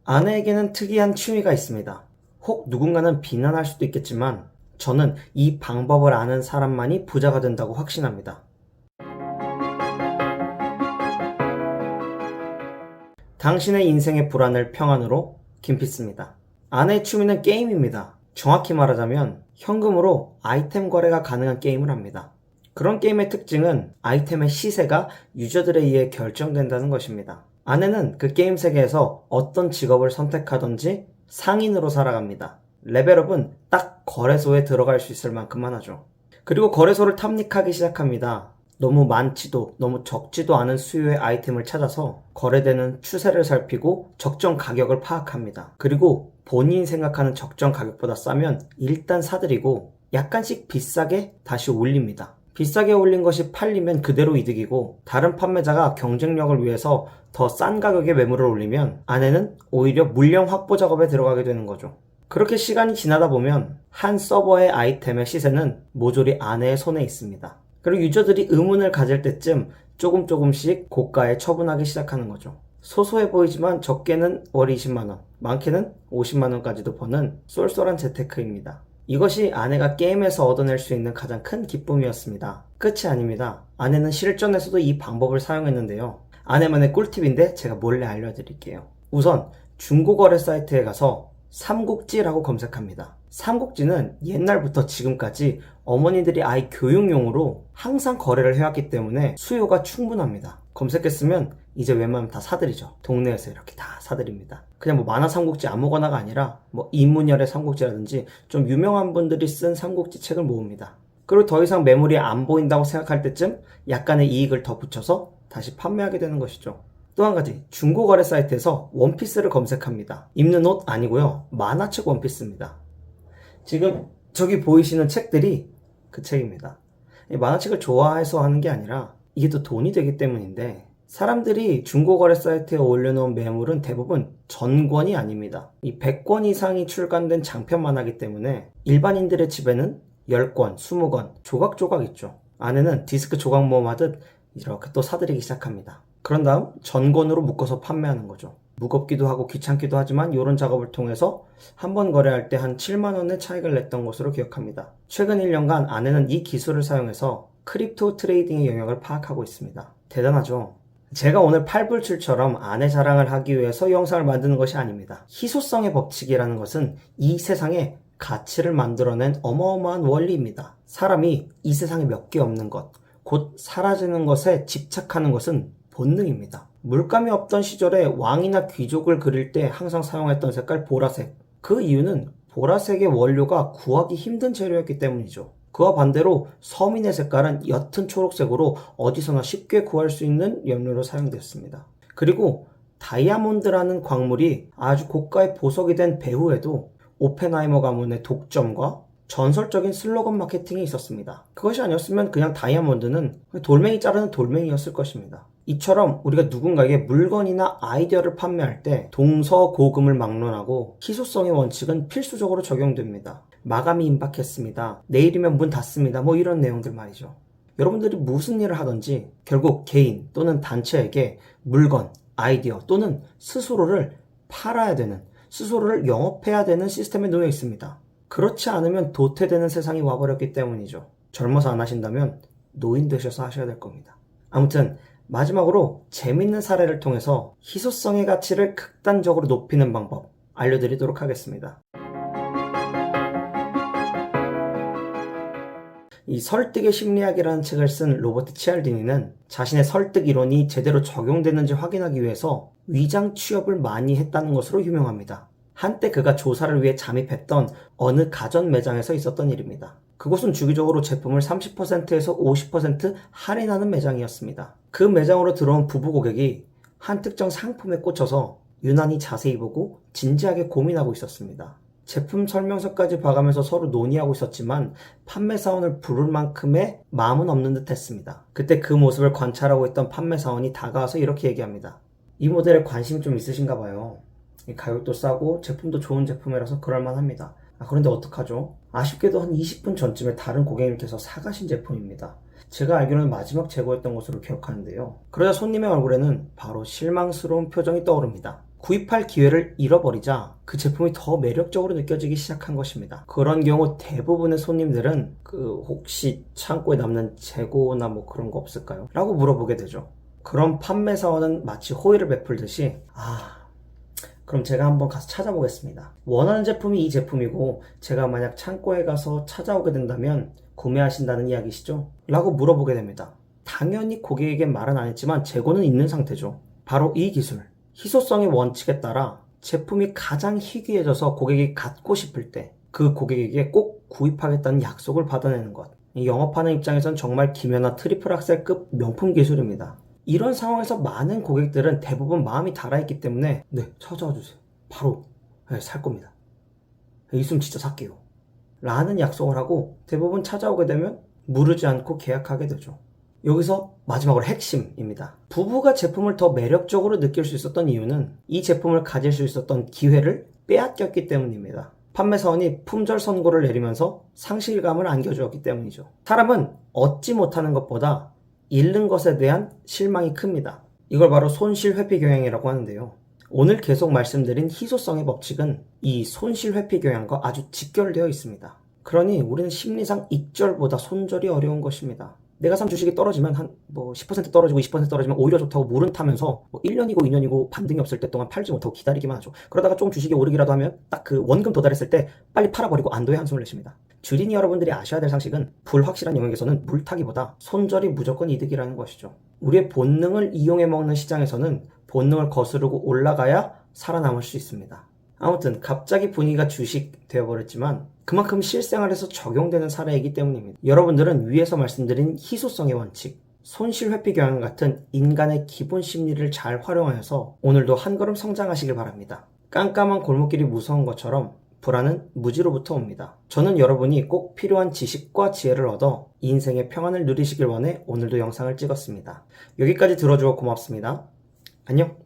아내에게는 특이한 취미가 있습니다. 혹 누군가는 비난할 수도 있겠지만 저는 이 방법을 아는 사람만이 부자가 된다고 확신합니다. 당신의 인생의 불안을 평안으로 김피스입니다. 아내의 취미는 게임입니다. 정확히 말하자면 현금으로 아이템 거래가 가능한 게임을 합니다. 그런 게임의 특징은 아이템의 시세가 유저들에 의해 결정된다는 것입니다. 아내는 그 게임 세계에서 어떤 직업을 선택하든지 상인으로 살아갑니다. 레벨업은 딱 거래소에 들어갈 수 있을 만큼만 하죠. 그리고 거래소를 탐닉하기 시작합니다. 너무 많지도 너무 적지도 않은 수요의 아이템을 찾아서 거래되는 추세를 살피고 적정 가격을 파악합니다. 그리고 본인이 생각하는 적정 가격보다 싸면 일단 사들이고 약간씩 비싸게 다시 올립니다. 비싸게 올린 것이 팔리면 그대로 이득이고 다른 판매자가 경쟁력을 위해서 더 싼 가격에 매물을 올리면 아내는 오히려 물량 확보 작업에 들어가게 되는 거죠. 그렇게 시간이 지나다 보면 한 서버의 아이템의 시세는 모조리 아내의 손에 있습니다. 그리고 유저들이 의문을 가질 때쯤 조금씩 고가에 처분하기 시작하는 거죠. 소소해 보이지만 적게는 월 20만원, 많게는 50만원까지도 버는 쏠쏠한 재테크입니다. 이것이 아내가 게임에서 얻어낼 수 있는 가장 큰 기쁨이었습니다. 끝이 아닙니다. 아내는 실전에서도 이 방법을 사용했는데요. 아내만의 꿀팁인데 제가 몰래 알려드릴게요. 우선 중고거래 사이트에 가서 삼국지라고 검색합니다. 삼국지는 옛날부터 지금까지 어머니들이 아이 교육용으로 항상 거래를 해왔기 때문에 수요가 충분합니다. 검색했으면 이제 웬만하면 다 사드리죠. 동네에서 이렇게 다 사드립니다. 그냥 뭐 만화 삼국지 아무거나가 아니라 뭐 이문열의 삼국지라든지 좀 유명한 분들이 쓴 삼국지 책을 모읍니다. 그리고 더 이상 매물이 안 보인다고 생각할 때쯤 약간의 이익을 더 붙여서 다시 판매하게 되는 것이죠. 또 한 가지, 중고거래 사이트에서 원피스를 검색합니다. 입는 옷 아니고요. 만화책 원피스입니다. 지금 저기 보이시는 책들이 그 책입니다. 만화책을 좋아해서 하는 게 아니라 이게 또 돈이 되기 때문인데 사람들이 중고거래 사이트에 올려놓은 매물은 대부분 전권이 아닙니다. 이 100권 이상이 출간된 장편 만화이기 때문에 일반인들의 집에는 10권, 20권 조각조각 있죠. 아내는 디스크 조각 모음하듯 이렇게 또 사들이기 시작합니다. 그런 다음 전권으로 묶어서 판매하는 거죠. 무겁기도 하고 귀찮기도 하지만 이런 작업을 통해서 한 번 거래할 때 한 7만원의 차익을 냈던 것으로 기억합니다. 최근 1년간 아내는 이 기술을 사용해서 크립토 트레이딩의 영역을 파악하고 있습니다. 대단하죠? 제가 오늘 팔불출처럼 아내 자랑을 하기 위해서 영상을 만드는 것이 아닙니다. 희소성의 법칙이라는 것은 이 세상에 가치를 만들어낸 어마어마한 원리입니다. 사람이 이 세상에 몇 개 없는 것, 곧 사라지는 것에 집착하는 것은 본능입니다. 물감이 없던 시절에 왕이나 귀족을 그릴 때 항상 사용했던 색깔 보라색. 그 이유는 보라색의 원료가 구하기 힘든 재료였기 때문이죠. 그와 반대로 서민의 색깔은 옅은 초록색으로 어디서나 쉽게 구할 수 있는 염료로 사용되었습니다. 그리고 다이아몬드라는 광물이 아주 고가의 보석이 된 배후에도 오펜하이머 가문의 독점과 전설적인 슬로건 마케팅이 있었습니다. 그것이 아니었으면 그냥 다이아몬드는 돌멩이 자르는 돌멩이였을 것입니다. 이처럼 우리가 누군가에게 물건이나 아이디어를 판매할 때 동서고금을 막론하고 희소성의 원칙은 필수적으로 적용됩니다. 마감이 임박했습니다. 내일이면 문 닫습니다. 뭐 이런 내용들 말이죠. 여러분들이 무슨 일을 하든지 결국 개인 또는 단체에게 물건, 아이디어 또는 스스로를 팔아야 되는, 스스로를 영업해야 되는 시스템에 놓여 있습니다. 그렇지 않으면 도태되는 세상이 와버렸기 때문이죠. 젊어서 안 하신다면 노인 되셔서 하셔야 될 겁니다. 아무튼 마지막으로 재밌는 사례를 통해서 희소성의 가치를 극단적으로 높이는 방법 알려드리도록 하겠습니다. 이 설득의 심리학이라는 책을 쓴 로버트 치알디니는 자신의 설득 이론이 제대로 적용되는지 확인하기 위해서 위장 취업을 많이 했다는 것으로 유명합니다. 한때 그가 조사를 위해 잠입했던 어느 가전 매장에서 있었던 일입니다. 그곳은 주기적으로 제품을 30%에서 50% 할인하는 매장이었습니다. 그 매장으로 들어온 부부 고객이 한 특정 상품에 꽂혀서 유난히 자세히 보고 진지하게 고민하고 있었습니다. 제품 설명서까지 봐가면서 서로 논의하고 있었지만 판매사원을 부를 만큼의 마음은 없는 듯 했습니다. 그때 그 모습을 관찰하고 있던 판매사원이 다가와서 이렇게 얘기합니다. 이 모델에 관심이 좀 있으신가 봐요. 가격도 싸고 제품도 좋은 제품이라서 그럴만합니다. 그런데 어떡하죠? 아쉽게도 한 20분 전쯤에 다른 고객님께서 사가신 제품입니다. 제가 알기로는 마지막 재고였던 것으로 기억하는데요. 그러자 손님의 얼굴에는 바로 실망스러운 표정이 떠오릅니다. 구입할 기회를 잃어버리자 그 제품이 더 매력적으로 느껴지기 시작한 것입니다. 그런 경우 대부분의 손님들은 혹시 창고에 남는 재고나 뭐 그런 거 없을까요? 라고 물어보게 되죠. 그럼 판매사원은 마치 호의를 베풀듯이 그럼 제가 한번 가서 찾아보겠습니다. 원하는 제품이 이 제품이고 제가 만약 창고에 가서 찾아오게 된다면 구매하신다는 이야기시죠? 라고 물어보게 됩니다. 당연히 고객에게 말은 안 했지만 재고는 있는 상태죠. 바로 이 기술, 희소성의 원칙에 따라 제품이 가장 희귀해져서 고객이 갖고 싶을 때 그 고객에게 꼭 구입하겠다는 약속을 받아내는 것. 영업하는 입장에선 정말 김연아 트리플 악셀급 명품 기술입니다. 이런 상황에서 많은 고객들은 대부분 마음이 달아있기 때문에 네, 찾아와 주세요. 바로 살 겁니다. 있으면 진짜 살게요. 라는 약속을 하고 대부분 찾아오게 되면 무르지 않고 계약하게 되죠. 여기서 마지막으로 핵심입니다. 부부가 제품을 더 매력적으로 느낄 수 있었던 이유는 이 제품을 가질 수 있었던 기회를 빼앗겼기 때문입니다. 판매사원이 품절 선고를 내리면서 상실감을 안겨주었기 때문이죠. 사람은 얻지 못하는 것보다 잃는 것에 대한 실망이 큽니다. 이걸 바로 손실 회피 경향이라고 하는데요. 오늘 계속 말씀드린 희소성의 법칙은 이 손실 회피 경향과 아주 직결되어 있습니다. 그러니 우리는 심리상 익절보다 손절이 어려운 것입니다. 내가 산 주식이 떨어지면 한 10% 떨어지고 20% 떨어지면 오히려 좋다고 물은 타면서 1년이고 2년이고 반등이 없을 때 동안 팔지 못하고 기다리기만 하죠. 그러다가 좀 주식이 오르기라도 하면 딱 그 원금 도달했을 때 빨리 팔아버리고 안도의 한숨을 내쉽니다. 주린이 여러분들이 아셔야 될 상식은 불확실한 영역에서는 물타기보다 손절이 무조건 이득이라는 것이죠. 우리의 본능을 이용해 먹는 시장에서는 본능을 거스르고 올라가야 살아남을 수 있습니다. 아무튼 갑자기 분위기가 주식 되어버렸지만 그만큼 실생활에서 적용되는 사례이기 때문입니다. 여러분들은 위에서 말씀드린 희소성의 원칙, 손실 회피 경향 같은 인간의 기본 심리를 잘 활용하여서 오늘도 한 걸음 성장하시길 바랍니다. 깜깜한 골목길이 무서운 것처럼 불안은 무지로부터 옵니다. 저는 여러분이 꼭 필요한 지식과 지혜를 얻어 인생의 평안을 누리시길 원해 오늘도 영상을 찍었습니다. 여기까지 들어주어 고맙습니다. 안녕.